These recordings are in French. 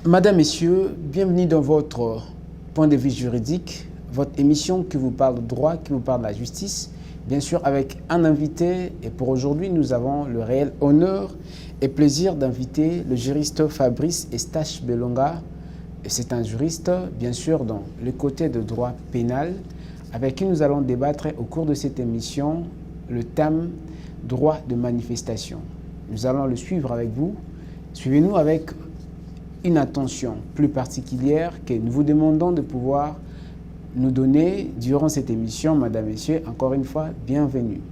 Madame, Messieurs, bienvenue dans votre point de vue juridique, votre émission qui vous parle de droit, qui vous parle de la justice, bien sûr avec un invité. Et pour aujourd'hui, nous avons le réel honneur et plaisir d'inviter le juriste Fabrice Estache Belonga. C'est un juriste, bien sûr, dans le côté de droit pénal, avec qui nous allons débattre au cours de cette émission le thème droit de manifestation. Nous allons le suivre avec vous. Suivez-nous avec une attention plus particulière que nous vous demandons de pouvoir nous donner durant cette émission. Madame, Messieurs, encore une fois, bienvenue.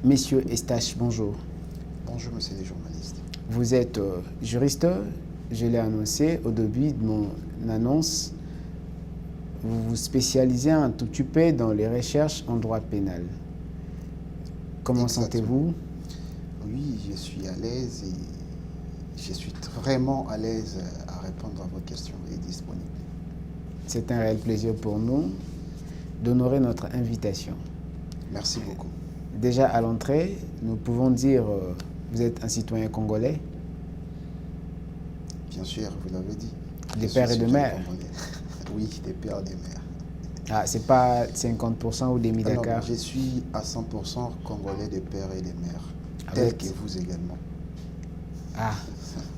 Monsieur Estache, bonjour. Bonjour, monsieur les journalistes. Vous êtes juriste, je l'ai annoncé au début de mon annonce. Vous vous spécialisez un tout petit peu dans les recherches en droit pénal. Comment sentez-vous? Oui, je suis à l'aise et je suis vraiment à l'aise à répondre à vos questions et disponible. C'est un réel plaisir pour nous d'honorer notre invitation. Merci beaucoup. Déjà à l'entrée, nous pouvons dire vous êtes un citoyen congolais. Bien sûr, vous l'avez dit. Des pères et de mères. Oui, des pères et des mères. Ah, c'est pas 50% ou des Dakar. Non, je suis à 100% congolais des pères et des mères, tel que vous également. Ah,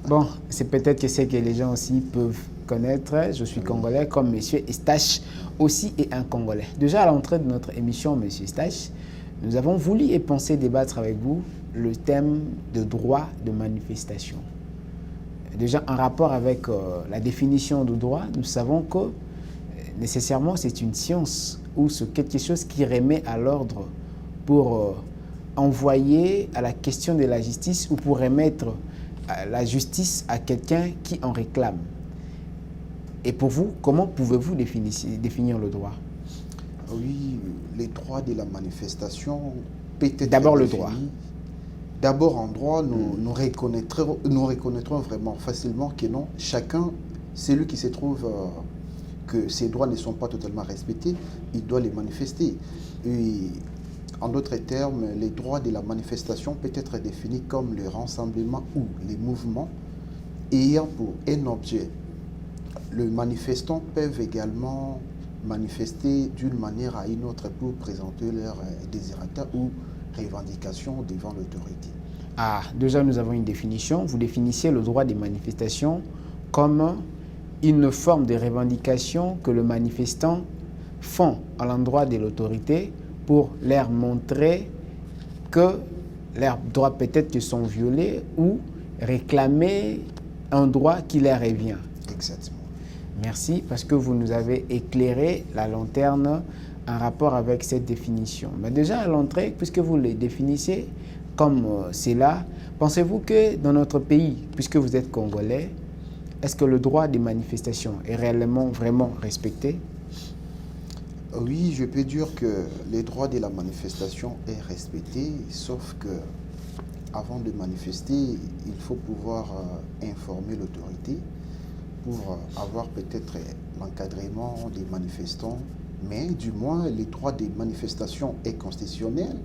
bon, c'est peut-être que c'est que les gens aussi peuvent connaître. Je suis congolais, comme monsieur Estache aussi est un congolais. Déjà à l'entrée de notre émission, monsieur Estache, nous avons voulu et pensé débattre avec vous le thème de droit de manifestation. Déjà en rapport avec la définition du droit, nous savons que nécessairement c'est une science ou c'est quelque chose qui remet à l'ordre pour envoyer à la question de la justice ou pour remettre la justice à quelqu'un qui en réclame. Et pour vous, comment pouvez-vous définir le droit? Oui, les droits de la manifestation peut être d'abord le droit. D'abord en droit, nous reconnaîtrons vraiment facilement que non, chacun, celui qui se trouve que ses droits ne sont pas totalement respectés, il doit les manifester. Et en d'autres termes, les droits de la manifestation peuvent être définis comme le rassemblement ou les mouvements ayant pour un objet. Les manifestants peuvent également manifester d'une manière à une autre pour présenter leurs désirata ou revendications devant l'autorité. Ah, déjà nous avons une définition. Vous définissez le droit des manifestations comme une forme de revendication que le manifestant font à l'endroit de l'autorité pour leur montrer que leurs droits peut-être sont violés ou réclamer un droit qui leur revient. Exactement. Merci parce que vous nous avez éclairé la lanterne en rapport avec cette définition. Mais déjà à l'entrée, puisque vous les définissez comme cela, pensez-vous que dans notre pays, puisque vous êtes congolais, est-ce que le droit des manifestations est réellement, vraiment respecté? Oui, je peux dire que le droit de la manifestation est respecté, sauf que avant de manifester, il faut pouvoir informer l'autorité pour avoir peut-être l'encadrement des manifestants, mais du moins le droit des manifestations est constitutionnel.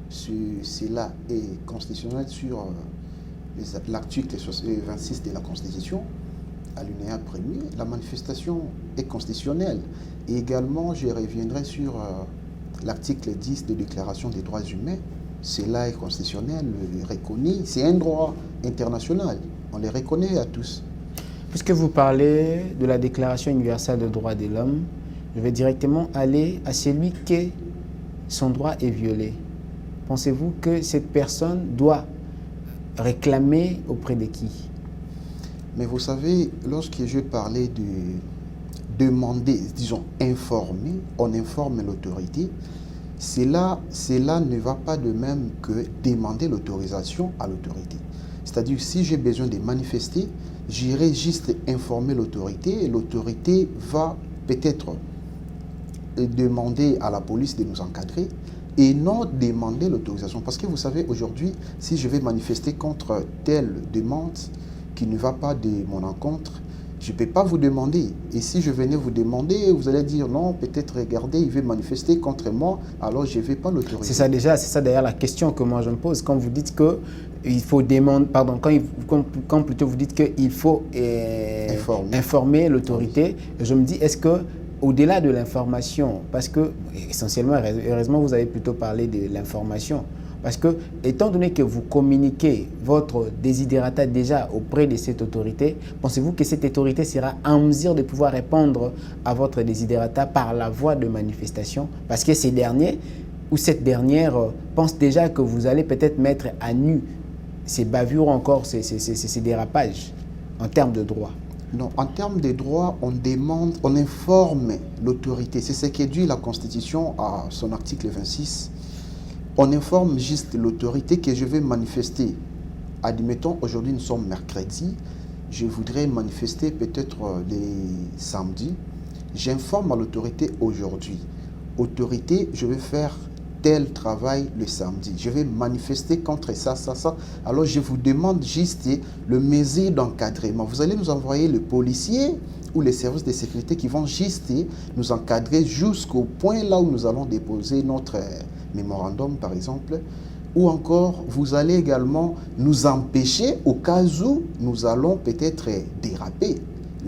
Cela est constitutionnel sur l'article 26 de la Constitution, alinéa 1er. La manifestation est constitutionnelle. Et également, je reviendrai sur l'article 10 de la Déclaration des droits humains. Cela est constitutionnel, reconnu. C'est un droit international. On les reconnaît à tous. Puisque vous parlez de la Déclaration universelle des droits de l'homme, je vais directement aller à celui que son droit est violé. Pensez-vous que cette personne doit réclamer auprès de qui? Mais vous savez, lorsque je parlais de demander, disons informer, on informe l'autorité, cela ne va pas de même que demander l'autorisation à l'autorité. C'est-à-dire, si j'ai besoin de manifester, j'irai juste informer l'autorité et l'autorité va peut-être demander à la police de nous encadrer et non demander l'autorisation. Parce que vous savez, aujourd'hui, si je vais manifester contre telle demande qui ne va pas de mon encontre, Je ne peux pas vous demander. Et si je venais vous demander, vous allez dire non, peut-être regardez, il veut manifester contre moi, alors je ne vais pas l'autoriser. C'est ça d'ailleurs la question que moi je me pose. Quand vous dites que il faut demander, pardon, quand plutôt vous dites qu'il faut informer l'autorité, je me dis, est-ce que au-delà de l'information, parce que essentiellement, heureusement, vous avez plutôt parlé de l'information, parce que étant donné que vous communiquez votre desiderata déjà auprès de cette autorité, pensez-vous que cette autorité sera en mesure de pouvoir répondre à votre desiderata par la voie de manifestation? Parce que ces derniers ou cette dernière pense déjà que vous allez peut-être mettre à nu ces bavures ou encore ces dérapages en termes de droit. Non, en termes de droit, on informe l'autorité. C'est ce qui dit la Constitution à son article 26. On informe juste l'autorité que je vais manifester. Admettons, aujourd'hui nous sommes mercredi, je voudrais manifester peut-être les samedis. J'informe à l'autorité aujourd'hui. Autorité, je vais faire tel travail le samedi. Je vais manifester contre ça. Alors, je vous demande juste le mesure d'encadrement. Vous allez nous envoyer le policier ou les services de sécurité qui vont juste nous encadrer jusqu'au point là où nous allons déposer notre mémorandum, par exemple. Ou encore, vous allez également nous empêcher au cas où nous allons peut-être déraper.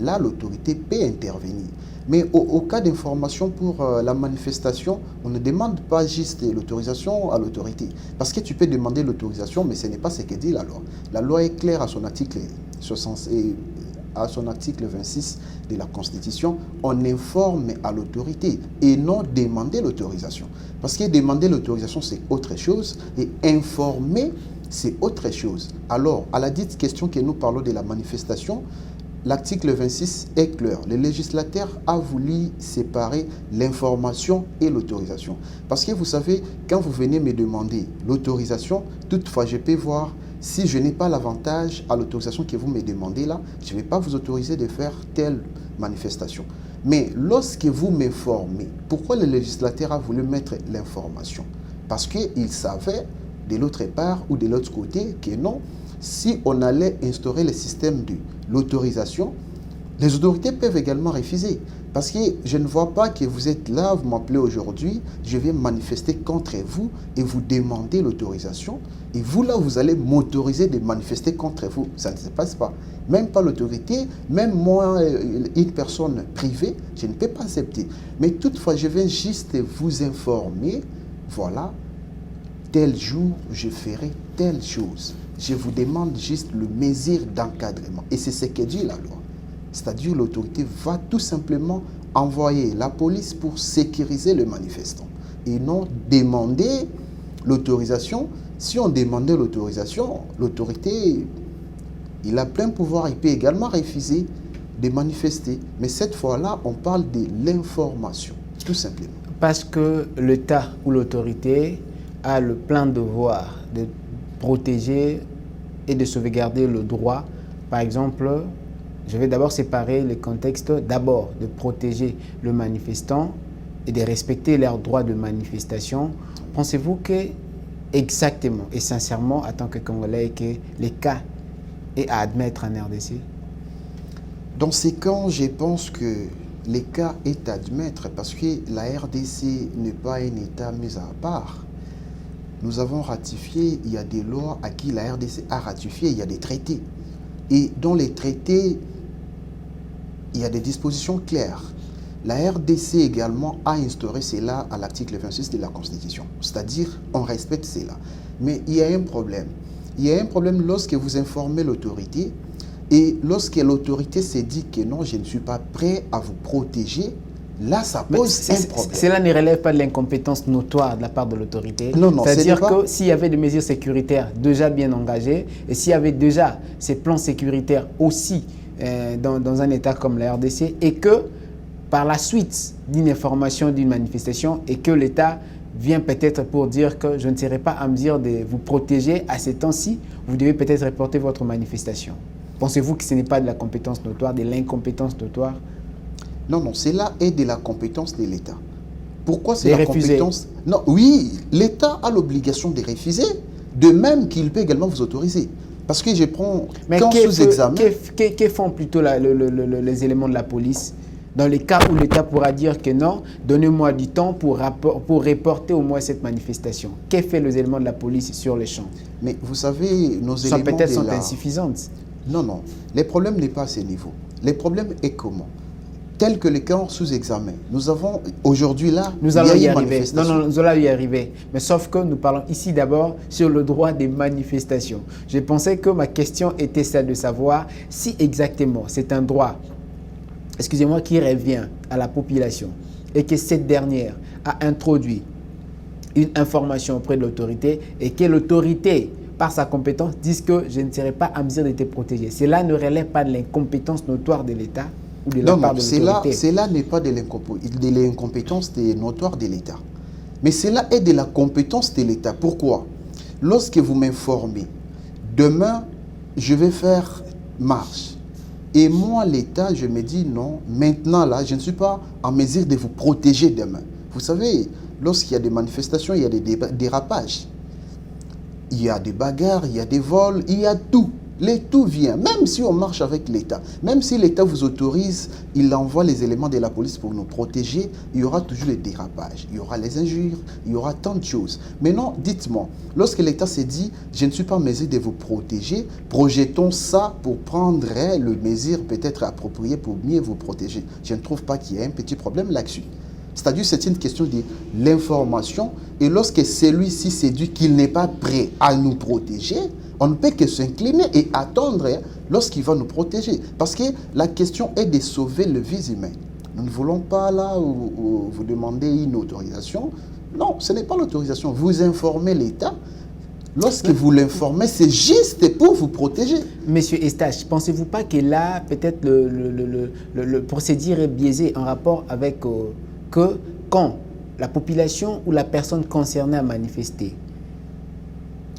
Là, l'autorité peut intervenir. Mais au cas d'information pour la manifestation, on ne demande pas juste l'autorisation à l'autorité. Parce que tu peux demander l'autorisation, mais ce n'est pas ce que dit la loi. La loi est claire à son article 26 de la Constitution. On informe à l'autorité et non demander l'autorisation. Parce que demander l'autorisation, c'est autre chose. Et informer, c'est autre chose. Alors, à la dite question que nous parlons de la manifestation, l'article 26 est clair. Le législateur a voulu séparer l'information et l'autorisation. Parce que vous savez, quand vous venez me demander l'autorisation, toutefois, je peux voir si je n'ai pas l'avantage à l'autorisation que vous me demandez là, je ne vais pas vous autoriser de faire telle manifestation. Mais lorsque vous m'informez, pourquoi le législateur a voulu mettre l'information? Parce qu'il savait de l'autre part ou de l'autre côté que non, si on allait instaurer le système de l'autorisation, les autorités peuvent également refuser. Parce que je ne vois pas que vous êtes là, vous m'appelez aujourd'hui, je vais manifester contre vous et vous demander l'autorisation. Et vous là, vous allez m'autoriser de manifester contre vous. Ça ne se passe pas. Même pas l'autorité, même moi, une personne privée, je ne peux pas accepter. Mais toutefois, je viens juste vous informer, voilà, tel jour, je ferai telle chose. Je vous demande juste le mesure d'encadrement. Et c'est ce que dit la loi. C'est-à-dire l'autorité va tout simplement envoyer la police pour sécuriser le manifestant. Et non demander l'autorisation. Si on demandait l'autorisation, l'autorité, il a plein pouvoir. Il peut également refuser de manifester. Mais cette fois-là, on parle de l'information, tout simplement. Parce que l'État ou l'autorité a le plein devoir de protéger et de sauvegarder le droit. Par exemple, je vais d'abord séparer le contexte, d'abord de protéger le manifestant et de respecter leurs droits de manifestation. Pensez-vous que, exactement et sincèrement, en tant que Congolais, que les cas est à admettre en RDC? Dans ces cas, je pense que les cas est à admettre parce que la RDC n'est pas un État mis à part. Nous avons ratifié, il y a des lois à qui la RDC a ratifié, il y a des traités. Et dans les traités, il y a des dispositions claires. La RDC également a instauré cela à l'article 26 de la Constitution. C'est-à-dire, on respecte cela. Mais il y a un problème. Il y a un problème lorsque vous informez l'autorité et lorsque l'autorité se dit que non, je ne suis pas prêt à vous protéger. Là, ça pose un problème. Cela ne relève pas de l'incompétence notoire de la part de l'autorité. Non, c'est-à-dire que s'il y avait des mesures sécuritaires déjà bien engagées et s'il y avait déjà ces plans sécuritaires aussi dans un État comme la RDC et que par la suite d'une information, d'une manifestation et que l'État vient peut-être pour dire que je ne serai pas en mesure de vous protéger à ces temps-ci, vous devez peut-être reporter votre manifestation. Pensez-vous que ce n'est pas de la compétence notoire, de l'incompétence notoire? Non, cela est de la compétence de l'État. Pourquoi c'est de la refuser. compétence? Non, oui, l'État a l'obligation de refuser, de même qu'il peut également vous autoriser. Parce que je prends Mais quand sous examen. que font plutôt les éléments de la police dans les cas où l'État pourra dire que non, donnez-moi du temps pour reporter au moins cette manifestation. Que fait les éléments de la police sur les champs? Mais vous savez, nos Ça éléments peut-être sont insuffisantes. Non, non. Les problèmes n'est pas à ce niveau. Les problèmes est comment? Tel que les cas sous examen. Nous avons aujourd'hui là, nous allons y arriver. Non, nous allons y arriver. Mais sauf que nous parlons ici d'abord sur le droit des manifestations. Je pensais que ma question était celle de savoir si exactement c'est un droit, excusez-moi, qui revient à la population et que cette dernière a introduit une information auprès de l'autorité et que l'autorité, par sa compétence, dise que je ne serai pas à mesure de te protéger. Cela ne relève pas de l'incompétence notoire de l'État ou de la part de l'autorité. Cela n'est pas de l'incompétence notoire de l'État. Mais cela est de la compétence de l'État. Pourquoi? Lorsque vous m'informez, demain, je vais faire marche. Et moi, l'État, je me dis non, maintenant, là, je ne suis pas en mesure de vous protéger demain. Vous savez, lorsqu'il y a des manifestations, il y a des dérapages. Il y a des bagarres, il y a des vols, il y a tout. Tout vient, même si on marche avec l'État, même si l'État vous autorise, il envoie les éléments de la police pour nous protéger, il y aura toujours les dérapages, il y aura les injures, il y aura tant de choses. Maintenant, dites-moi, lorsque l'État s'est dit, je ne suis pas en mesure de vous protéger, projetons ça pour prendre les mesures peut-être appropriées pour mieux vous protéger. Je ne trouve pas qu'il y ait un petit problème là-dessus. C'est-à-dire c'est une question de l'information et lorsque celui-ci s'est dit qu'il n'est pas prêt à nous protéger, on ne peut que s'incliner et attendre lorsqu'il va nous protéger. Parce que la question est de sauver le vie humain. Nous ne voulons pas là où vous demandez une autorisation. Non, ce n'est pas l'autorisation. Vous informez l'État. Lorsque vous l'informez, c'est juste pour vous protéger. Monsieur Eustache, pensez-vous pas que là, peut-être le procédure est biaisé en rapport avec que quand la population ou la personne concernée a manifesté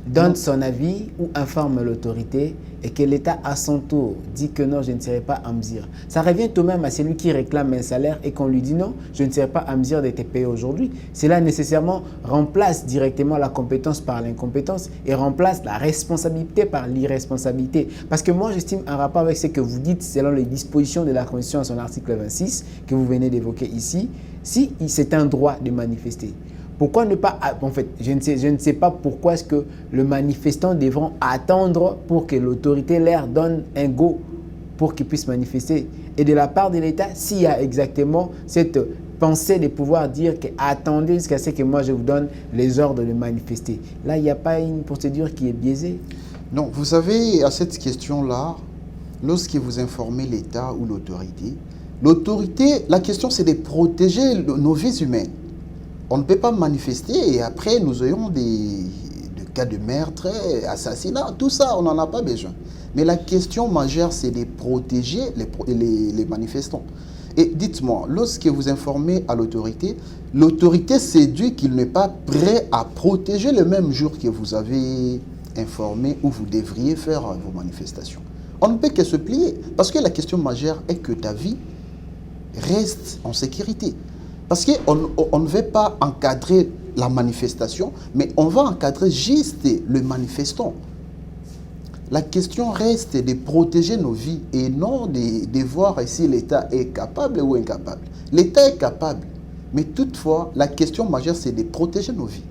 donne son avis ou informe l'autorité et que l'État à son tour dit que non, je ne serai pas à mesure. Ça revient tout de même à celui qui réclame un salaire et qu'on lui dit non, je ne serai pas à mesure de te payer aujourd'hui. Cela nécessairement remplace directement la compétence par l'incompétence et remplace la responsabilité par l'irresponsabilité. Parce que moi, j'estime en rapport avec ce que vous dites selon les dispositions de la Constitution à son article 26 que vous venez d'évoquer ici, si c'est un droit de manifester. Pourquoi ne pas... En fait, je ne sais pas pourquoi est-ce que le manifestant devront attendre pour que l'autorité leur donne un go pour qu'ils puissent manifester. Et de la part de l'État, s'il y a exactement cette pensée de pouvoir dire que attendez jusqu'à ce que moi je vous donne les ordres de manifester. Là, il n'y a pas une procédure qui est biaisée? Non, vous savez, à cette question-là, lorsque vous informez l'État ou l'autorité, la question c'est de protéger nos vies humaines. On ne peut pas manifester et après nous aurons des cas de meurtre, assassinat, tout ça, on n'en a pas besoin. Mais la question majeure, c'est de protéger les manifestants. Et dites-moi, lorsque vous informez à l'autorité s'est dit qu'il n'est pas prêt à protéger le même jour que vous avez informé où vous devriez faire vos manifestations. On ne peut que se plier parce que la question majeure est que ta vie reste en sécurité. Parce qu'on ne veut pas encadrer la manifestation, mais on va encadrer juste le manifestant. La question reste de protéger nos vies et non de voir si l'État est capable ou incapable. L'État est capable, mais toutefois, la question majeure, c'est de protéger nos vies.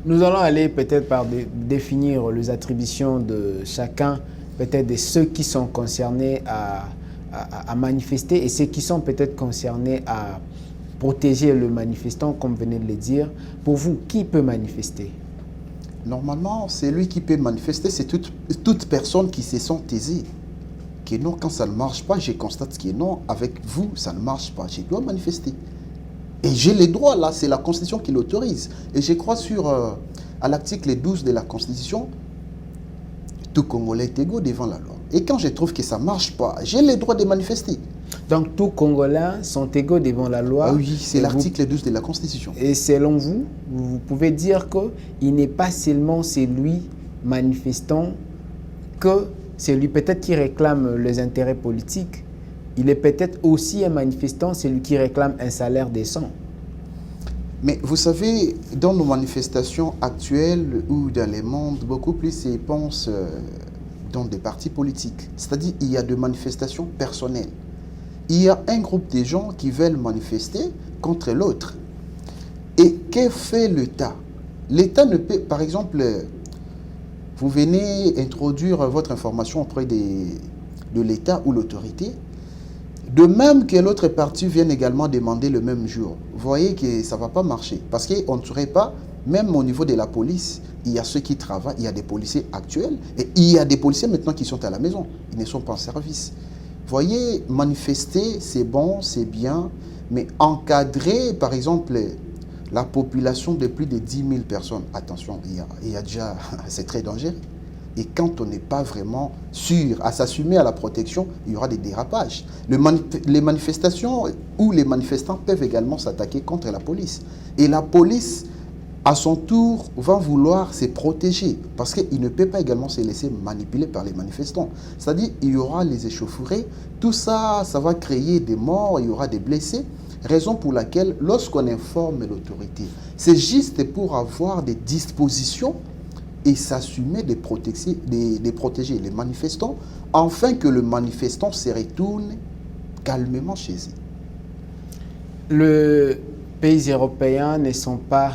Nous allons aller peut-être par définir les attributions de chacun, peut-être de ceux qui sont concernés à manifester et ceux qui sont peut-être concernés à protéger le manifestant, comme venez de le dire. Pour vous, qui peut manifester? Normalement, celui qui peut manifester, c'est toute personne qui se sent aisée. Que non, quand ça ne marche pas, je constate que non, avec vous, ça ne marche pas. Je dois manifester. Et j'ai les droits là, c'est la Constitution qui l'autorise. Et je crois à l'article 12 de la Constitution, tout Congolais est égaux devant la loi. Et quand je trouve que ça ne marche pas, j'ai le droit de manifester. Donc, tous Congolais sont égaux devant la loi. Ah oui, c'est l'article 12 de la Constitution. Et selon vous, vous pouvez dire qu'il n'est pas seulement celui manifestant que celui peut-être qui réclame les intérêts politiques. Il est peut-être aussi un manifestant, celui qui réclame un salaire décent. Mais vous savez, dans nos manifestations actuelles ou dans les mondes, beaucoup plus ils pensent dans des partis politiques. C'est-à-dire il y a des manifestations personnelles. Il y a un groupe de gens qui veulent manifester contre l'autre. Et que fait l'État? L'État ne peut, par exemple, vous venez introduire votre information auprès de l'État ou l'autorité, de même que l'autre partie vienne également demander le même jour. Vous voyez que ça ne va pas marcher. Parce qu'on ne saurait pas, même au niveau de la police, il y a ceux qui travaillent, il y a des policiers actuels, et il y a des policiers maintenant qui sont à la maison. Ils ne sont pas en service. Vous voyez, manifester, c'est bon, c'est bien, mais encadrer, par exemple, la population de plus de 10 000 personnes, attention, il y a déjà, c'est très dangereux. Et quand on n'est pas vraiment sûr à s'assumer à la protection, il y aura des dérapages. Les manifestations ou les manifestants peuvent également s'attaquer contre la police. Et la police, à son tour, va vouloir se protéger parce qu'il ne peut pas également se laisser manipuler par les manifestants. C'est-à-dire il y aura les échauffourées, tout ça, ça va créer des morts, il y aura des blessés. Raison pour laquelle, lorsqu'on informe l'autorité, c'est juste pour avoir des dispositions et s'assumer de protéger les manifestants, afin que le manifestant se retourne calmement chez eux. Les pays européens ne sont pas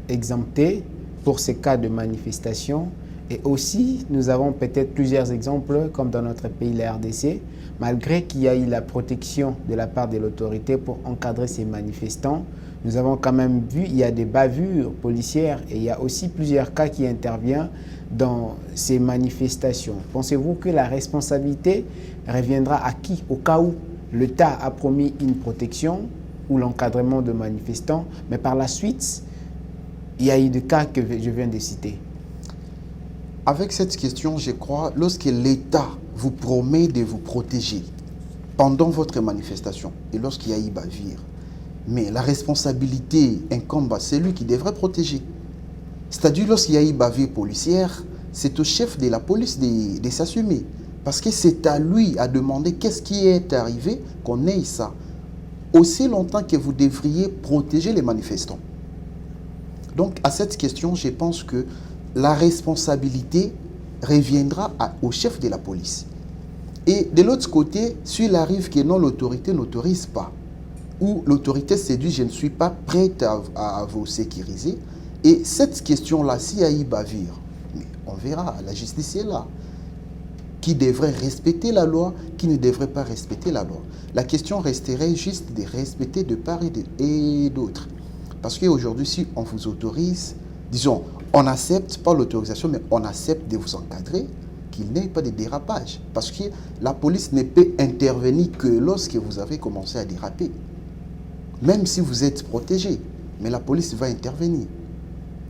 exemptés pour ces cas de manifestation. Et aussi, nous avons peut-être plusieurs exemples, comme dans notre pays, la RDC, malgré qu'il y a eu la protection de la part de l'autorité pour encadrer ces manifestants, nous avons quand même vu qu'il y a des bavures policières et il y a aussi plusieurs cas qui interviennent dans ces manifestations. Pensez-vous que la responsabilité reviendra à qui au cas où l'État a promis une protection ou l'encadrement de manifestants, mais par la suite, il y a eu des cas que je viens de citer? Avec cette question, je crois, lorsque l'État vous promet de vous protéger pendant votre manifestation et lorsqu'il y a eu bavure, mais la responsabilité incombe à celui qui devrait protéger. C'est-à-dire lorsqu'il y a eu bavure policière, c'est au chef de la police de s'assumer. Parce que c'est à lui à demander qu'est-ce qui est arrivé qu'on ait ça. Aussi longtemps que vous devriez protéger les manifestants. Donc à cette question, je pense que la responsabilité reviendra au chef de la police. Et de l'autre côté, s'il arrive que non, l'autorité n'autorise pas, ou l'autorité se dit je ne suis pas prête à vous sécuriser, et cette question-là, s'il y a eu bavure, on verra, la justice est là. Qui devrait respecter la loi, qui ne devrait pas respecter la loi. La question resterait juste de respecter de part et d'autre. Parce qu'aujourd'hui, si on vous autorise, disons, on accepte pas l'autorisation, mais on accepte de vous encadrer, qu'il n'y ait pas de dérapage. Parce que la police ne peut intervenir que lorsque vous avez commencé à déraper. Même si vous êtes protégé, mais la police va intervenir.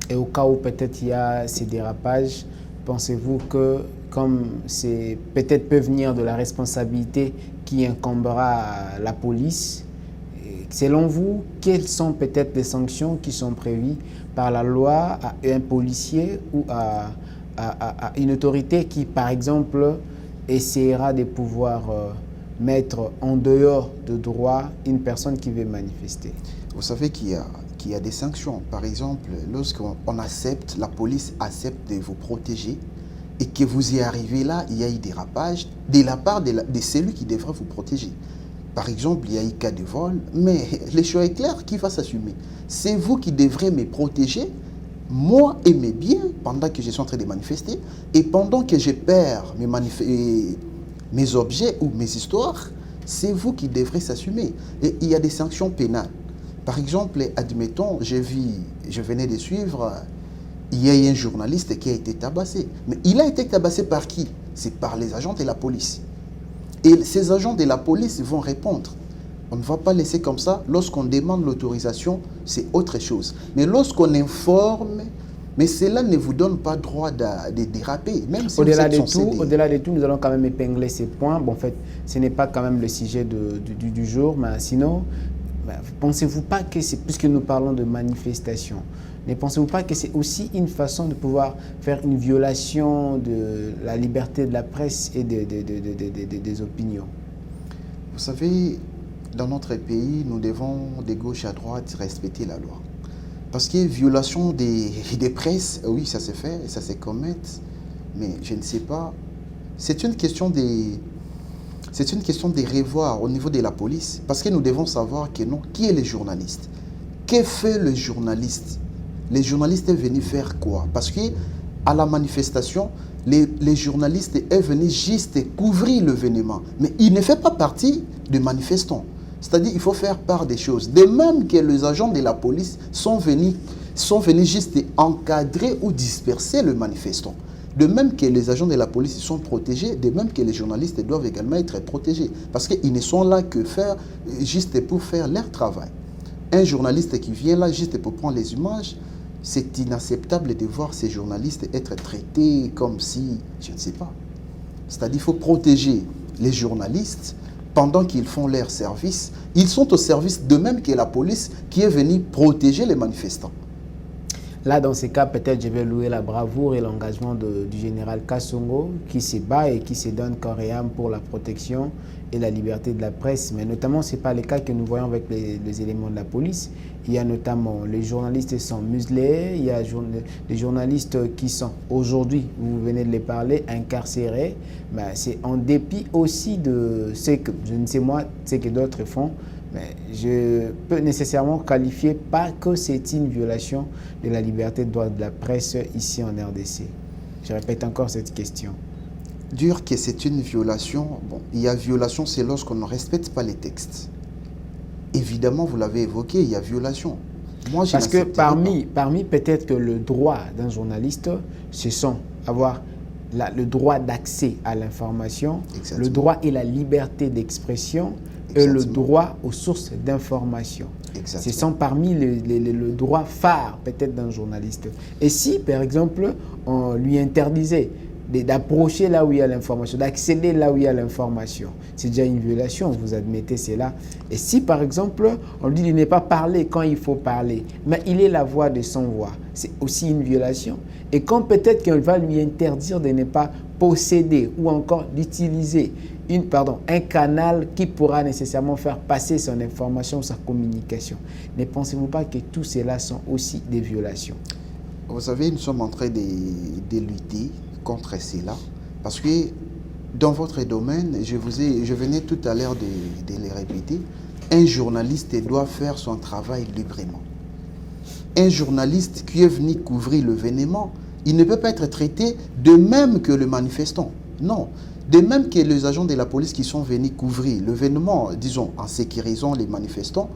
Et au cas où peut-être il y a ces dérapages, pensez-vous que comme c'est peut-être peut venir de la responsabilité qui incombera à la police, selon vous, quelles sont peut-être les sanctions qui sont prévues par la loi à un policier ou à une autorité qui, par exemple, essaiera de pouvoir mettre en dehors de droit une personne qui veut manifester? Vous savez qu'il y a des sanctions. Par exemple, lorsqu'on accepte, la police accepte de vous protéger et que vous y arrivez là, il y a eu dérapage de la part de celui qui devrait vous protéger. Par exemple, il y a eu cas de vol, mais les choses est claires, qui va s'assumer? C'est vous qui devrez me protéger, moi et mes biens, pendant que je suis en train de manifester, et pendant que je perds mes objets ou mes histoires, c'est vous qui devrez s'assumer. Et il y a des sanctions pénales. Par exemple, admettons, je venais de suivre, il y a un journaliste qui a été tabassé. Mais il a été tabassé par qui? C'est par les agents de la police. Et ces agents de la police vont répondre. On ne va pas laisser comme ça. Lorsqu'on demande l'autorisation, c'est autre chose. Mais lorsqu'on informe, mais cela ne vous donne pas droit de déraper, même si au-delà de tout, nous allons quand même épingler ces points. Bon, en fait, ce n'est pas quand même le sujet du jour, mais sinon, pensez-vous pas que c'est, puisque nous parlons de manifestation, ne pensez-vous pas que c'est aussi une façon de pouvoir faire une violation de la liberté de la presse et des opinions? Vous savez, dans notre pays, nous devons de gauche à droite respecter la loi. Parce que violation des presses, oui, ça s'est fait, ça s'est commis, mais je ne sais pas. C'est une question de revoir au niveau de la police, parce que nous devons savoir que non, qui est le journaliste? Que fait le journaliste? Les journalistes sont venus faire quoi? Parce que à la manifestation, les journalistes sont venus juste couvrir l'événement, mais il ne fait pas partie des manifestants. C'est-à-dire qu'il faut faire part des choses. De même que les agents de la police sont venus juste encadrer ou disperser le manifestant. De même que les agents de la police sont protégés, de même que les journalistes doivent également être protégés. Parce qu'ils ne sont là que juste pour faire leur travail. Un journaliste qui vient là juste pour prendre les images, c'est inacceptable de voir ces journalistes être traités comme si, je ne sais pas. C'est-à-dire qu'il faut protéger les journalistes pendant qu'ils font leur service. Ils sont au service de même que la police qui est venue protéger les manifestants. Là, dans ces cas, peut-être je vais louer la bravoure et l'engagement du général Kassongo qui se bat et qui se donne corps et âme pour la protection et la liberté de la presse. Mais notamment, ce n'est pas le cas que nous voyons avec les éléments de la police. Il y a notamment les journalistes sont muselés, il y a des journalistes qui sont aujourd'hui, vous venez de les parler, incarcérés. Ben, c'est en dépit aussi de ce que, je ne sais moi, ce que d'autres font. Mais je peux nécessairement qualifier pas que c'est une violation de la liberté de droit de la presse ici en RDC. Je répète encore cette question. Dire que c'est une violation, bon, il y a violation, c'est lorsqu'on ne respecte pas les textes. Évidemment, vous l'avez évoqué, il y a violation. Moi, parce que parmi peut-être que le droit d'un journaliste, ce sont avoir le droit d'accès à l'information, le droit et la liberté d'expression, et le droit aux sources d'information. Ce sont parmi le droit phare peut-être d'un journaliste. Et si, par exemple, on lui interdisait d'approcher là où il y a l'information, d'accéder là où il y a l'information, c'est déjà une violation, vous admettez cela. Et si, par exemple, on lui dit de ne pas parler quand il faut parler, mais il est la voix de son voix, c'est aussi une violation. Et quand peut-être qu'on va lui interdire de ne pas posséder ou encore d'utiliser un canal qui pourra nécessairement faire passer son information, sa communication. Ne pensez-vous pas que tout cela sont aussi des violations? Vous savez, nous sommes en train de lutter contre cela parce que dans votre domaine, je venais tout à l'heure de le répéter, un journaliste doit faire son travail librement. Un journaliste qui est venu couvrir l'événement, il ne peut pas être traité de même que le manifestant. Non. De même que les agents de la police qui sont venus couvrir l'événement, disons, en sécurisant les manifestants,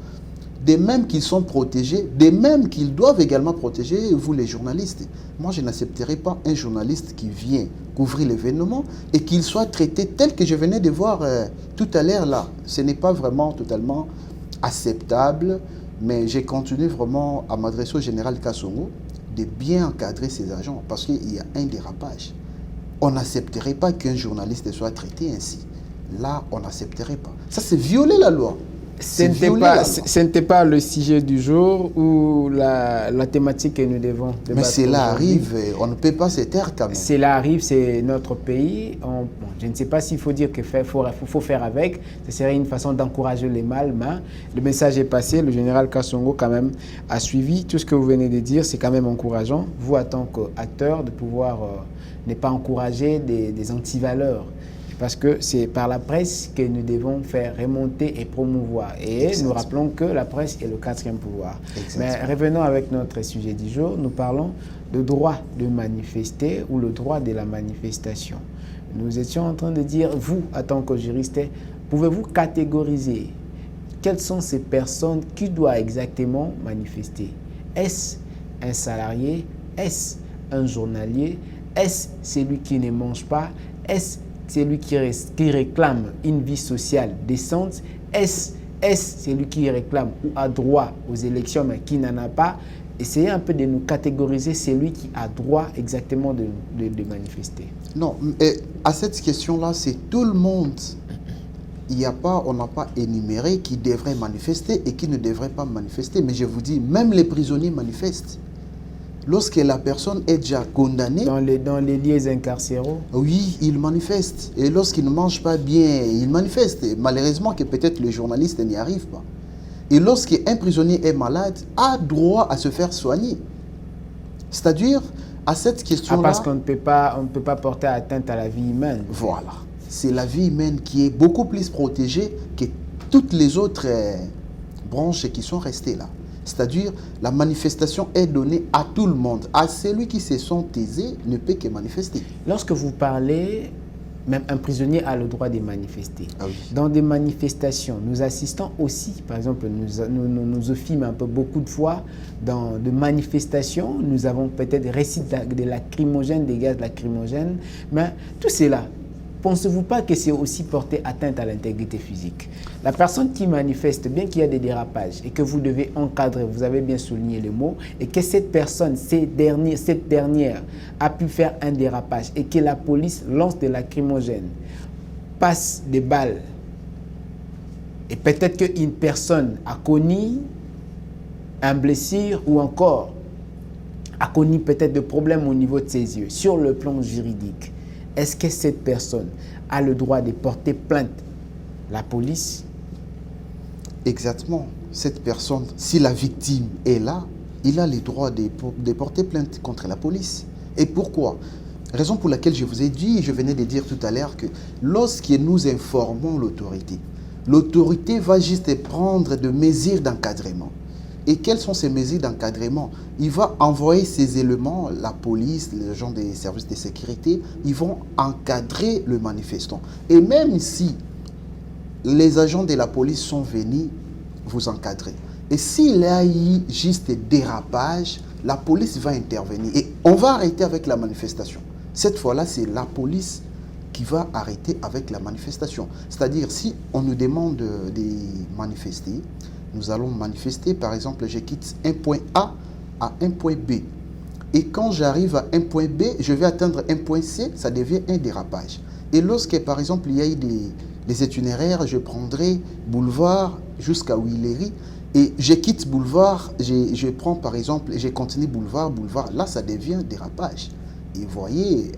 de même qu'ils sont protégés, de même qu'ils doivent également protéger vous les journalistes. Moi, je n'accepterai pas un journaliste qui vient couvrir l'événement et qu'il soit traité tel que je venais de voir tout à l'heure là. Ce n'est pas vraiment totalement acceptable, mais j'ai continué vraiment à m'adresser au général Kassongo de bien encadrer ses agents parce qu'il y a un dérapage. On n'accepterait pas qu'un journaliste soit traité ainsi. Là, on n'accepterait pas. Ça, c'est violer la loi. Ce n'était pas le sujet du jour ou la thématique que nous devons débattre. Mais cela arrive, on ne peut pas se taire quand même. Cela arrive, c'est notre pays. Je ne sais pas s'il faut dire qu'il faut faire avec. Ce serait une façon d'encourager les mâles, mais le message est passé. Le général Kassongo quand même a suivi. Tout ce que vous venez de dire, c'est quand même encourageant. Vous, en tant qu'acteur, de pouvoir ne pas encourager des antivaleurs. Parce que c'est par la presse que nous devons faire remonter et promouvoir. Et nous rappelons que la presse est le quatrième pouvoir. Mais revenons avec notre sujet du jour. Nous parlons de droit de manifester ou le droit de la manifestation. Nous étions en train de dire, vous, en tant que juriste, pouvez-vous catégoriser quelles sont ces personnes qui doivent exactement manifester? Est-ce un salarié? Est-ce un journalier? Est-ce celui qui ne mange pas? Est-ce celui qui réclame une vie sociale décente? Est-ce celui qui réclame ou a droit aux élections mais qui n'en a pas? Essayez un peu de nous catégoriser celui qui a droit exactement de manifester. Non, à cette question-là, c'est tout le monde. On n'a pas énuméré qui devrait manifester et qui ne devrait pas manifester. Mais je vous dis, même les prisonniers manifestent. Lorsque la personne est déjà condamnée... Dans les lieux incarcéraux? Oui, ils manifestent. Et lorsqu'ils ne mangent pas bien, ils manifestent. Et malheureusement que peut-être les journalistes n'y arrivent pas. Et lorsqu'un prisonnier est malade, a droit à se faire soigner. C'est-à-dire, à cette question-là... parce qu'on ne peut pas porter atteinte à la vie humaine. Voilà. C'est la vie humaine qui est beaucoup plus protégée que toutes les autres branches qui sont restées là. C'est-à-dire, la manifestation est donnée à tout le monde. À celui qui se sent aisé ne peut que manifester. Lorsque vous parlez, même un prisonnier a le droit de manifester. Ah oui. Dans des manifestations, nous assistons aussi, par exemple, nous filmons un peu beaucoup de fois dans de manifestations, nous avons peut-être récit de lacrymogènes, des gaz lacrymogènes, mais tout cela, pensez-vous pas que c'est aussi porter atteinte à l'intégrité physique? La personne qui manifeste, bien qu'il y ait des dérapages et que vous devez encadrer, vous avez bien souligné le mot, et que cette personne, cette dernière a pu faire un dérapage et que la police lance des lacrymogènes, passe des balles, et peut-être qu'une personne a connu un blessure ou encore a connu peut-être des problèmes au niveau de ses yeux. Sur le plan juridique, est-ce que cette personne a le droit de porter plainte la police? Exactement. Cette personne, si la victime est là, il a le droit de porter plainte contre la police. Et pourquoi? Raison pour laquelle je vous ai dit, je venais de dire tout à l'heure que lorsque nous informons l'autorité, l'autorité va juste prendre des mesures d'encadrement. Et quelles sont ces mesures d'encadrement? Il va envoyer ces éléments, la police, les gens des services de sécurité, ils vont encadrer le manifestant. Et même si les agents de la police sont venus vous encadrer, et s'il y a eu juste dérapage, la police va intervenir et on va arrêter avec la manifestation. Cette fois-là, c'est la police qui va arrêter avec la manifestation. C'est-à-dire, si on nous demande de manifester, nous allons manifester, par exemple, je quitte un point A à un point B. Et quand j'arrive à un point B, je vais atteindre un point C, ça devient un dérapage. Et lorsque, par exemple, il y a eu des itinéraires, je prendrai boulevard jusqu'à Huilery, et je quitte boulevard, je prends par exemple, je continue boulevard, là ça devient dérapage. Et vous voyez,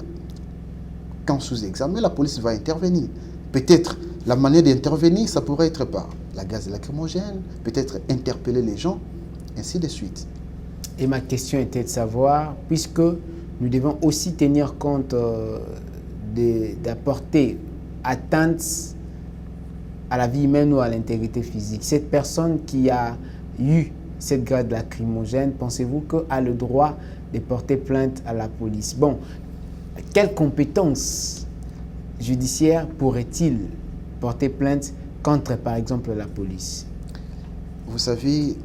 quand sous examen, la police va intervenir. Peut-être la manière d'intervenir, ça pourrait être par la gaz lacrymogène, peut-être interpeller les gens, ainsi de suite. Et ma question était de savoir, puisque nous devons aussi tenir compte d'apporter atteinte à la vie humaine ou à l'intégrité physique. Cette personne qui a eu cette gaz lacrymogène, pensez-vous qu'elle a le droit de porter plainte à la police? Bon, quelles compétences judiciaires pourrait-il porter plainte contre, par exemple, la police? Vous savez,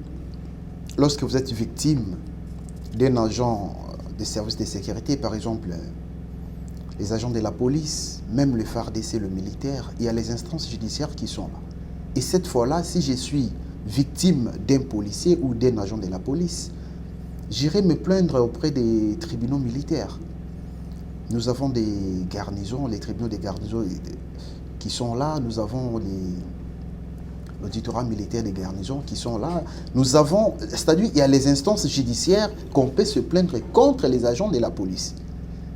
lorsque vous êtes victime d'un agent des services de sécurité, par exemple, les agents de la police, même le FARDC, le militaire, il y a les instances judiciaires qui sont là. Et cette fois-là, si je suis victime d'un policier ou d'un agent de la police, j'irai me plaindre auprès des tribunaux militaires. Nous avons des garnisons, les tribunaux des garnisons qui sont là. Nous avons l'auditorat militaire des garnisons qui sont là. Nous avons, c'est-à-dire il y a les instances judiciaires qu'on peut se plaindre contre les agents de la police.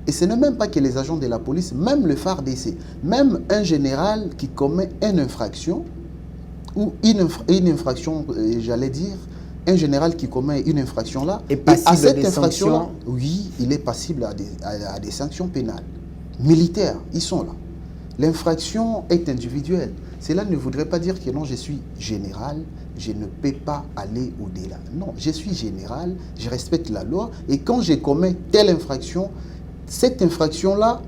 Et ce n'est même pas que les agents de la police, même le FARDC, même un général qui commet une infraction, ou une infraction, j'allais dire, un général qui commet une infraction là, et à cette infraction-là, oui, il est passible à des sanctions pénales. Militaires, ils sont là. L'infraction est individuelle. Cela ne voudrait pas dire que non, je suis général, je ne peux pas aller au-delà. Non, je suis général, je respecte la loi, et quand je commets telle infraction, cette infraction-là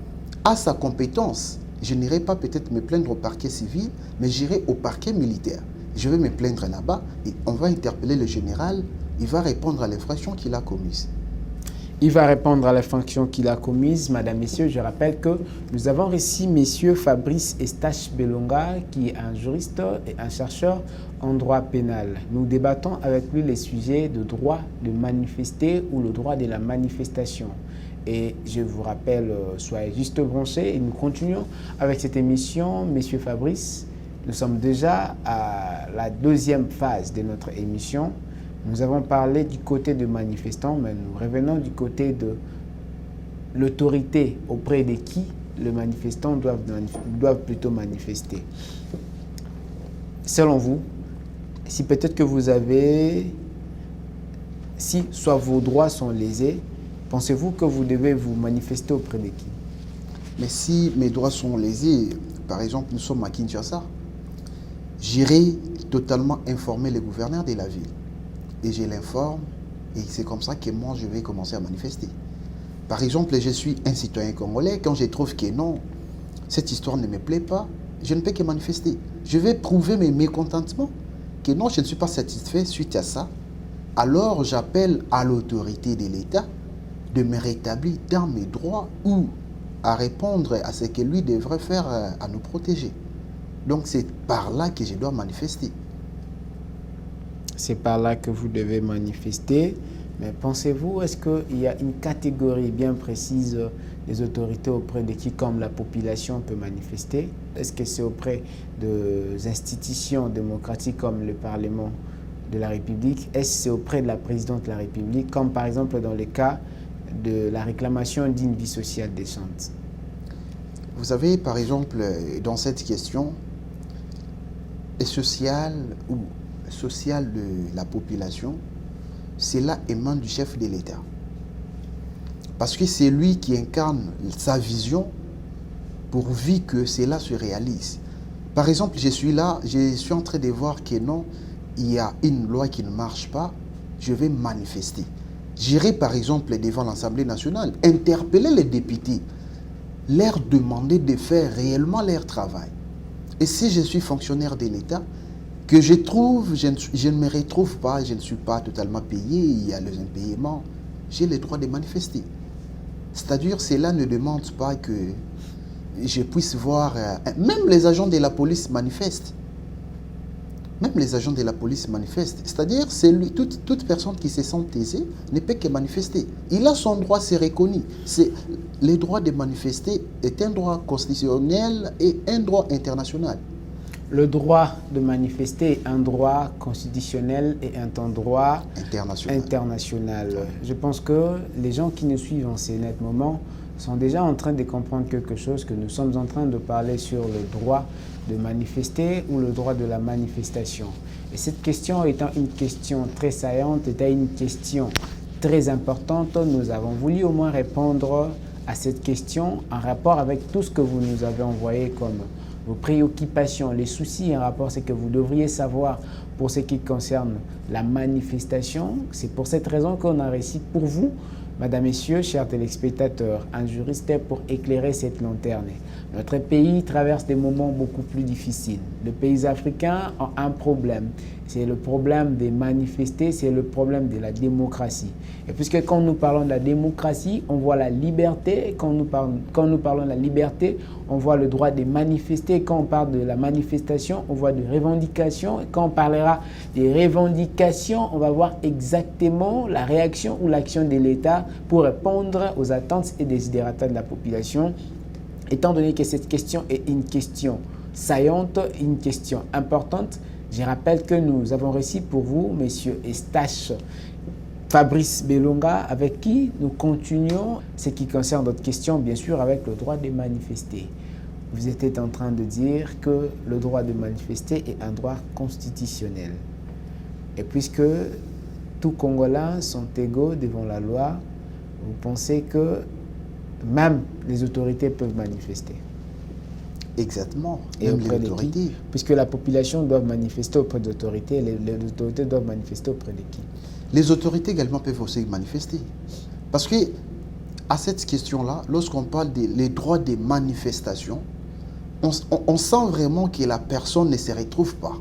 a sa compétence. Je n'irai pas peut-être me plaindre au parquet civil, mais j'irai au parquet militaire. Je vais me plaindre là-bas et on va interpeller le général. Il va répondre à l'infraction qu'il a commise. Il va répondre à l'infraction qu'il a commise. Madame, Messieurs, je rappelle que nous avons reçu Monsieur Fabrice Estache Belonga, qui est un juriste et un chercheur en droit pénal. Nous débattons avec lui les sujets de droit de manifester ou le droit de la manifestation. Et je vous rappelle, soyez juste branchés et nous continuons avec cette émission. Monsieur Fabrice, nous sommes déjà à la deuxième phase de notre émission. Nous avons parlé du côté de manifestants, mais nous revenons du côté de l'autorité auprès de qui les manifestants doivent plutôt manifester. Selon vous, si peut-être que vous avez, si soit vos droits sont lésés, pensez-vous que vous devez vous manifester auprès de qui? Mais si mes droits sont lésés, par exemple, nous sommes à Kinshasa, j'irai totalement informer le gouverneur de la ville. Et je l'informe, et c'est comme ça que moi, je vais commencer à manifester. Par exemple, je suis un citoyen congolais, quand je trouve que non, cette histoire ne me plaît pas, je ne peux que manifester. Je vais prouver mes mécontentements, que non, je ne suis pas satisfait suite à ça. Alors, j'appelle à l'autorité de l'État de me rétablir dans mes droits ou à répondre à ce que lui devrait faire à nous protéger. Donc, c'est par là que je dois manifester. C'est par là que vous devez manifester. Mais pensez-vous, est-ce qu'il y a une catégorie bien précise des autorités auprès de qui, comme la population, peut manifester? Est-ce que c'est auprès des institutions démocratiques comme le Parlement de la République? Est-ce que c'est auprès de la présidente de la République, comme par exemple dans le cas de la réclamation d'une vie sociale décente? Vous avez, par exemple, dans cette question, social ou social de la population, cela émane du chef de l'État. Parce que c'est lui qui incarne sa vision pourvu que cela se réalise. Par exemple, je suis là, je suis en train de voir que non, il y a une loi qui ne marche pas, je vais manifester. J'irai par exemple devant l'Assemblée nationale, interpeller les députés, leur demander de faire réellement leur travail. Et si je suis fonctionnaire de l'État, que je trouve, je ne me retrouve pas, je ne suis pas totalement payé, il y a les impayements, j'ai le droit de manifester. C'est-à-dire, cela ne demande pas que je puisse voir, même les agents de la police manifestent. Même les agents de la police manifestent. C'est-à-dire, toute personne qui se sent aisée ne peut que manifester. Il a son droit, c'est reconnu. Le droit de manifester est un droit constitutionnel et un droit international. Le droit de manifester est un droit constitutionnel et un droit international. Je pense que les gens qui nous suivent en ce net moment sont déjà en train de comprendre quelque chose, que nous sommes en train de parler sur le droit de manifester ou le droit de la manifestation. Et cette question étant une question très saillante, étant une question très importante, nous avons voulu au moins répondre à cette question en rapport avec tout ce que vous nous avez envoyé comme vos préoccupations, les soucis en rapport à ce que vous devriez savoir pour ce qui concerne la manifestation. C'est pour cette raison qu'on a réussi pour vous, Madame, Messieurs, chers téléspectateurs, un juriste pour éclairer cette lanterne. Notre pays traverse des moments beaucoup plus difficiles. Les pays africains ont un problème. C'est le problème des manifestés, c'est le problème de la démocratie. Et puisque quand nous parlons de la démocratie, on voit la liberté. Quand nous parlons de la liberté, on voit le droit de manifester. Quand on parle de la manifestation, on voit des revendications. Et quand on parlera des revendications, on va voir exactement la réaction ou l'action de l'État pour répondre aux attentes et désidérata de la population. Étant donné que cette question est une question saillante, une question importante, je rappelle que nous avons réussi pour vous, Monsieur Eustache Fabrice Belonga, avec qui nous continuons ce qui concerne notre question, bien sûr, avec le droit de manifester. Vous étiez en train de dire que le droit de manifester est un droit constitutionnel. Et puisque tous Congolais sont égaux devant la loi, vous pensez que même les autorités peuvent manifester? Exactement. Et même auprès les de autorités. qui? Puisque la population doit manifester auprès des autorités, les autorités doivent manifester auprès de qui? Les autorités également peuvent aussi manifester. Parce que, à cette question-là, lorsqu'on parle des droits des manifestations, on sent vraiment que la personne ne se retrouve pas.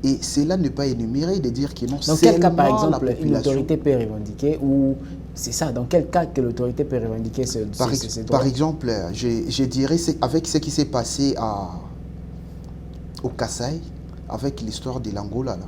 Et cela n'est pas énuméré de dire que non, dans quel cas, par seulement la exemple, une population. autorité peut revendiquer, ou c'est ça, dans quel cas que l'autorité peut revendiquer ces droits? Par exemple, je dirais avec ce qui s'est passé au Kasaï, avec l'histoire de l'Angola, là.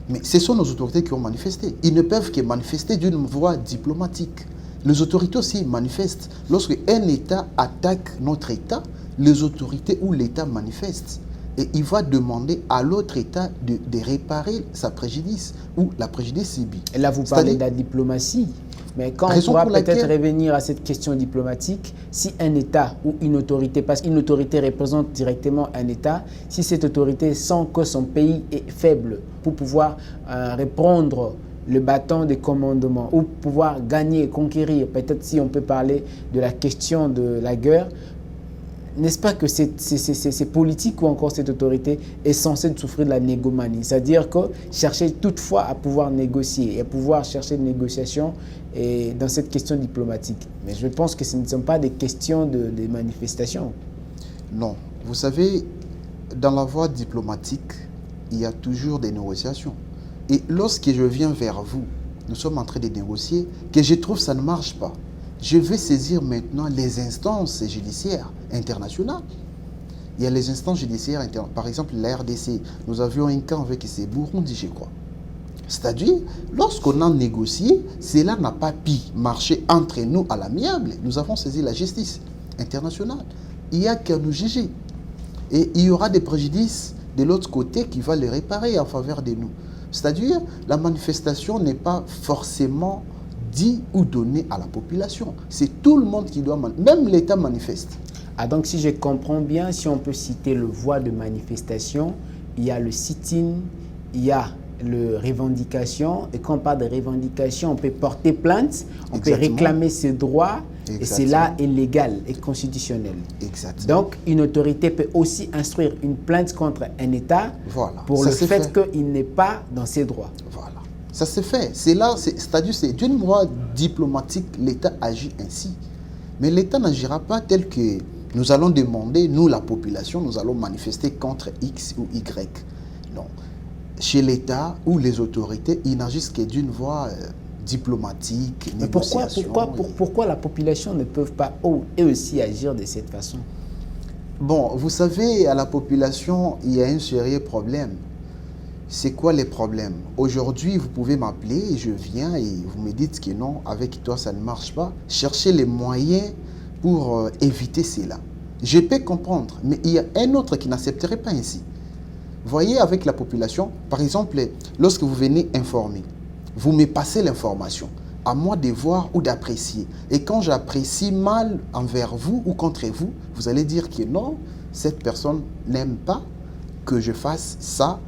Mais ce sont nos autorités qui ont manifesté. Ils ne peuvent que manifester d'une voie diplomatique. Les autorités aussi manifestent. Lorsque un État attaque notre État, les autorités ou l'État manifestent. Et il va demander à l'autre État de réparer sa préjudice ou la préjudice subie. Et là, vous parlez de la diplomatie. Mais quand on pourra peut-être revenir à cette question diplomatique, si un État ou une autorité, parce qu'une autorité représente directement un État, si cette autorité sent que son pays est faible pour pouvoir reprendre le bâton des commandements ou pouvoir gagner, conquérir, peut-être si on peut parler de la question de la guerre, n'est-ce pas que ces politiques ou encore cette autorité est censée souffrir de la négomanie? C'est-à-dire que chercher toutefois à pouvoir négocier et à pouvoir chercher une négociation et dans cette question diplomatique. Mais je pense que ce ne sont pas des questions de manifestation. Non. Vous savez, dans la voie diplomatique, il y a toujours des négociations. Et lorsque je viens vers vous, nous sommes en train de négocier, que je trouve que ça ne marche pas, je vais saisir maintenant les instances judiciaires internationales. Il y a les instances judiciaires internationales. Par exemple, la RDC, nous avions un cas avec ces Burundi, je crois. C'est-à-dire, lorsqu'on a négocié, cela n'a pas pu marcher entre nous à l'amiable. Nous avons saisi la justice internationale. Il n'y a qu'à nous juger. Et il y aura des préjudices de l'autre côté qui va les réparer en faveur de nous. C'est-à-dire, la manifestation n'est pas forcément dit ou donné à la population. C'est tout le monde qui doit, même l'État manifeste. Ah, donc si je comprends bien, si on peut citer le voie de manifestation, il y a le sit-in, il y a le revendication, et quand on parle de revendication, on peut porter plainte, on peut réclamer ses droits, et cela est légal et constitutionnel. Exactement. Donc, une autorité peut aussi instruire une plainte contre un État pour le fait qu'il n'est pas dans ses droits. Voilà. Ça se fait. C'est là, c'est-à-dire c'est d'une voie diplomatique, l'État agit ainsi. Mais l'État n'agira pas tel que nous allons demander, nous la population, nous allons manifester contre X ou Y. Non. Chez l'État ou les autorités, ils n'agissent que d'une voie diplomatique, mais pourquoi la population ne peut pas eux aussi agir de cette façon? Bon, vous savez, à la population, il y a un sérieux problème. C'est quoi les problèmes? Aujourd'hui, vous pouvez m'appeler et je viens et vous me dites que non, avec toi, ça ne marche pas. Cherchez les moyens pour éviter cela. Je peux comprendre, mais il y a un autre qui n'accepterait pas ainsi. Voyez, avec la population, par exemple, lorsque vous venez informer, vous me passez l'information. À moi de voir ou d'apprécier. Et quand j'apprécie mal envers vous ou contre vous, vous allez dire que non, cette personne n'aime pas que je fasse ça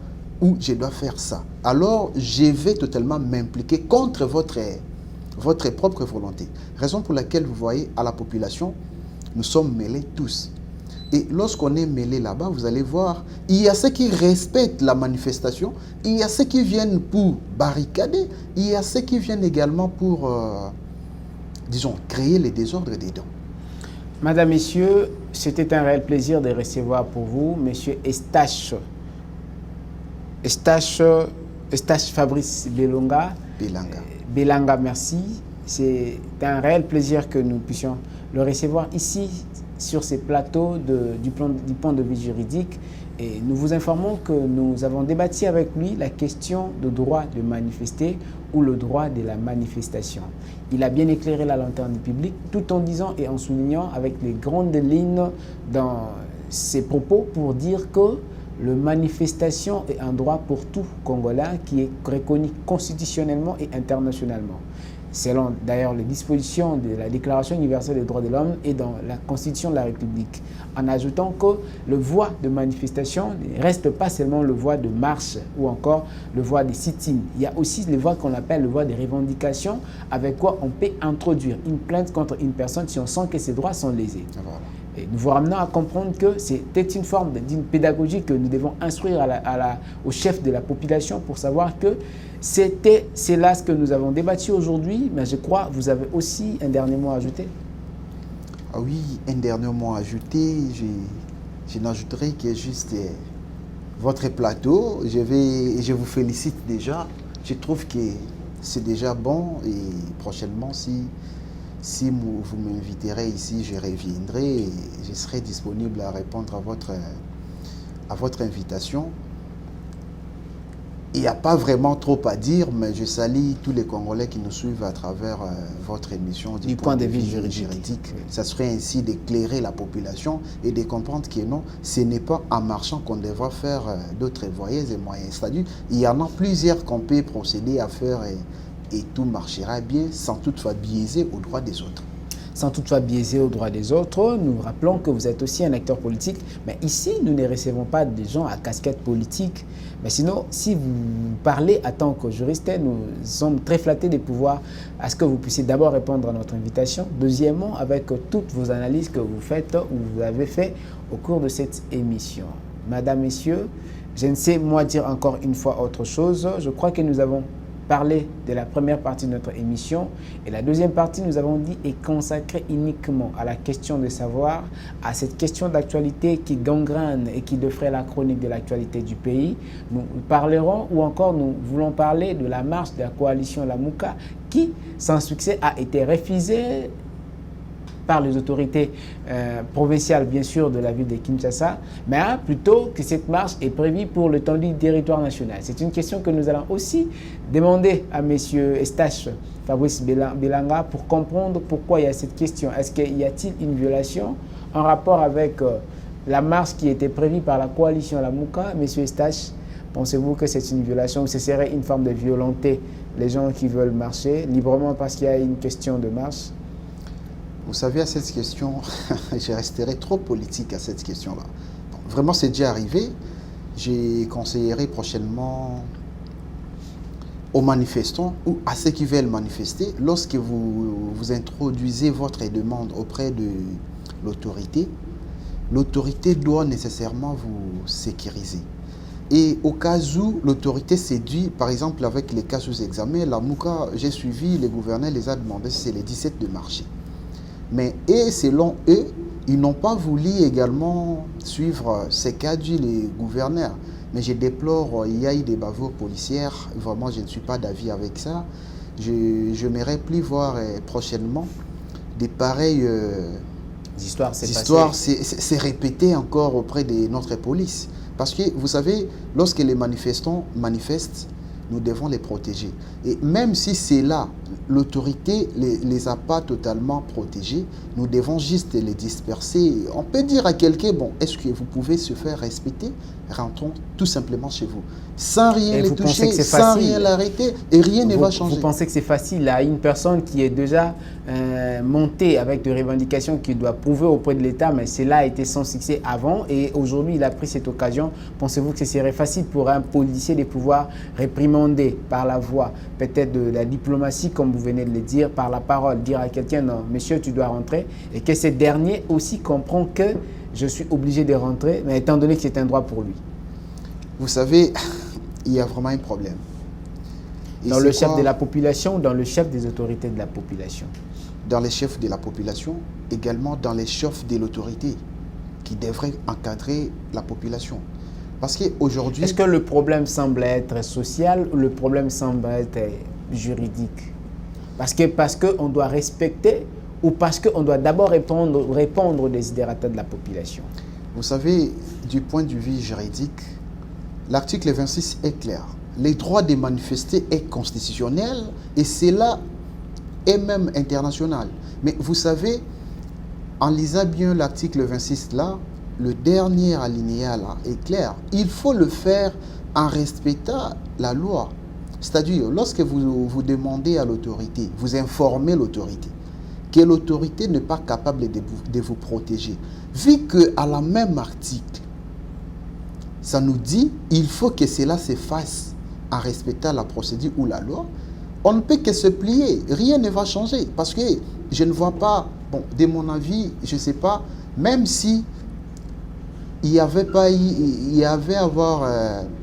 ou je dois faire ça. Alors, je vais totalement m'impliquer contre votre propre volonté. Raison pour laquelle vous voyez à la population, nous sommes mêlés tous. Et lorsqu'on est mêlés là-bas, vous allez voir, il y a ceux qui respectent la manifestation, il y a ceux qui viennent pour barricader, il y a ceux qui viennent également pour, disons, créer les désordres dedans. Madame, Messieurs, c'était un réel plaisir de recevoir pour vous Monsieur Eustache Fabrice Belanga, merci. C'est un réel plaisir que nous puissions le recevoir ici sur ces plateaux du point de vue juridique. Et nous vous informons que nous avons débattu avec lui la question du droit de manifester ou le droit de la manifestation. Il a bien éclairé la lanterne du public tout en disant et en soulignant avec les grandes lignes dans ses propos pour dire que la manifestation est un droit pour tout Congolais qui est reconnu constitutionnellement et internationalement. Selon d'ailleurs les dispositions de la Déclaration universelle des droits de l'homme et dans la Constitution de la République, en ajoutant que le voie de manifestation ne reste pas seulement le voie de marche ou encore le voie de sit-in. Il y a aussi le voie qu'on appelle le voie de revendication, avec quoi on peut introduire une plainte contre une personne si on sent que ses droits sont lésés. Voilà. Et nous vous ramenons à comprendre que c'était une forme d'une pédagogie que nous devons instruire au chef de la population pour savoir que c'est là ce que nous avons débattu aujourd'hui, mais je crois que vous avez aussi un dernier mot à ajouter. Ah oui, un dernier mot à ajouter. Je n'ajouterai que juste votre plateau. Je vous félicite déjà. Je trouve que c'est déjà bon et prochainement, si vous m'inviterez ici, je reviendrai et je serai disponible à répondre à votre invitation. Il n'y a pas vraiment trop à dire, mais je salue tous les Congolais qui nous suivent à travers votre émission du point de vue juridique. Ça serait ainsi d'éclairer la population et de comprendre que non, ce n'est pas en marchant qu'on devra faire d'autres voyages et moyens. C'est-à-dire, il y en a plusieurs qu'on peut procéder à faire et tout marchera bien sans toutefois biaiser aux droits des autres. Sans toutefois biaiser aux droits des autres, nous rappelons que vous êtes aussi un acteur politique. Mais ici, nous ne recevons pas des gens à casquette politique. Mais sinon, si vous parlez en tant que juriste, nous sommes très flattés de pouvoir à ce que vous puissiez d'abord répondre à notre invitation. Deuxièmement, avec toutes vos analyses que vous faites ou vous avez fait au cours de cette émission. Madame, Messieurs, je ne sais moi dire encore une fois autre chose. Je crois que nous avons parler de la première partie de notre émission et la deuxième partie, nous avons dit, est consacrée uniquement à la question de savoir, à cette question d'actualité qui gangrène et qui devrait la chronique de l'actualité du pays. Nous parlerons ou encore nous voulons parler de la marche de la coalition Lamuka qui, sans succès, a été refusée par les autorités provinciales, bien sûr, de la ville de Kinshasa, mais plutôt que cette marche est prévue pour l'étendue du territoire national. C'est une question que nous allons aussi demander à M. Eustache Fabrice Belanga pour comprendre pourquoi il y a cette question. Est-ce qu'il y a-t-il une violation en rapport avec la marche qui était prévue par la coalition Lamuka? M. Eustache, pensez-vous que c'est une violation ou ce serait une forme de violenté, les gens qui veulent marcher librement parce qu'il y a une question de marche? Vous savez, à cette question, je resterai trop politique à cette question-là. Vraiment, c'est déjà arrivé. Je conseillerai prochainement aux manifestants ou à ceux qui veulent manifester, lorsque vous introduisez votre demande auprès de l'autorité, l'autorité doit nécessairement vous sécuriser. Et au cas où l'autorité séduit, par exemple avec les cas sous examen, la Mouka, j'ai suivi, le gouverneur les a demandé si c'est les 17 de marché. Mais et selon eux, ils n'ont pas voulu également suivre ce qu'a dit les gouverneurs. Mais je déplore, il y a eu des bavures policières. Vraiment, je ne suis pas d'avis avec ça. Je n'aimerais plus voir prochainement des pareilles histoires se répéter encore auprès de notre police. Parce que vous savez, lorsque les manifestants manifestent, nous devons les protéger. Et même si c'est là, l'autorité ne les a pas totalement protégés, nous devons juste les disperser. On peut dire à quelqu'un, bon, est-ce que vous pouvez se faire respecter? Rentrons tout simplement chez vous. Sans rien les toucher, sans rien l'arrêter, et rien ne va changer. Vous pensez que c'est facile à une personne qui est déjà montée avec des revendications qu'il doit prouver auprès de l'État, mais cela a été sans succès avant, et aujourd'hui il a pris cette occasion. Pensez-vous que ce serait facile pour un policier de pouvoir réprimander par la voie, peut-être de la diplomatie, comme vous venez de le dire, par la parole, dire à quelqu'un, non, monsieur, tu dois rentrer, et que ce dernier aussi comprend que je suis obligé de rentrer, mais étant donné que c'est un droit pour lui? Vous savez, il y a vraiment un problème. Dans le chef de la population ou dans le chef des autorités de la population? Dans les chefs de la population, également dans les chefs de l'autorité qui devraient encadrer la population. Parce qu'aujourd'hui... Est-ce que le problème semble être social ou le problème semble être juridique? Parce qu'on doit respecter ou parce qu'on doit d'abord répondre aux desiderata de la population? Vous savez, du point de vue juridique, l'article 26 est clair. Les droits de manifester est constitutionnel et cela est même international. Mais vous savez, en lisant bien l'article 26 là, le dernier alinéa là est clair. Il faut le faire en respectant la loi. C'est-à-dire, lorsque vous demandez à l'autorité, vous informez l'autorité, que l'autorité n'est pas capable de vous protéger. Vu qu'à la même article, ça nous dit il faut que cela se fasse en respectant la procédure ou la loi, on ne peut que se plier. Rien ne va changer. Parce que je ne vois pas, bon, de mon avis, je ne sais pas, même si il y avait avoir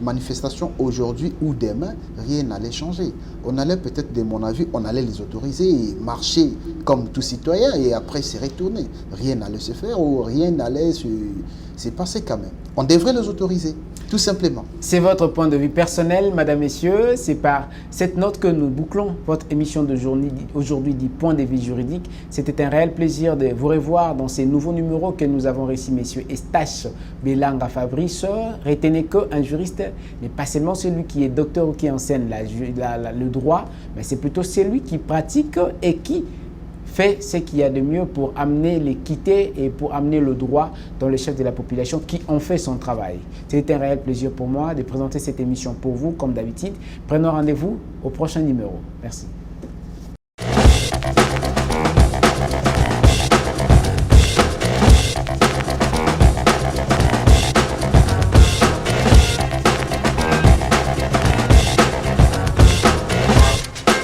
manifestation aujourd'hui ou demain, rien n'allait changer. On allait peut-être, de mon avis, on allait les autoriser et marcher comme tout citoyen et après se retourner. Rien n'allait se faire ou rien n'allait se passer quand même. On devrait les autoriser, tout simplement. C'est votre point de vue personnel, madame, messieurs. C'est par cette note que nous bouclons votre émission d'aujourd'hui du point de vue juridique. C'était un réel plaisir de vous revoir dans ces nouveaux numéros que nous avons réussi, messieurs Eustache Belanga Fabrice. Retenez qu'un juriste n'est pas seulement celui qui est docteur ou qui enseigne le droit, mais c'est plutôt celui qui pratique et qui fait ce qu'il y a de mieux pour amener l'équité et pour amener le droit dans le chef de la population qui ont fait son travail. C'était un réel plaisir pour moi de présenter cette émission pour vous, comme d'habitude. Prenons rendez-vous au prochain numéro. Merci.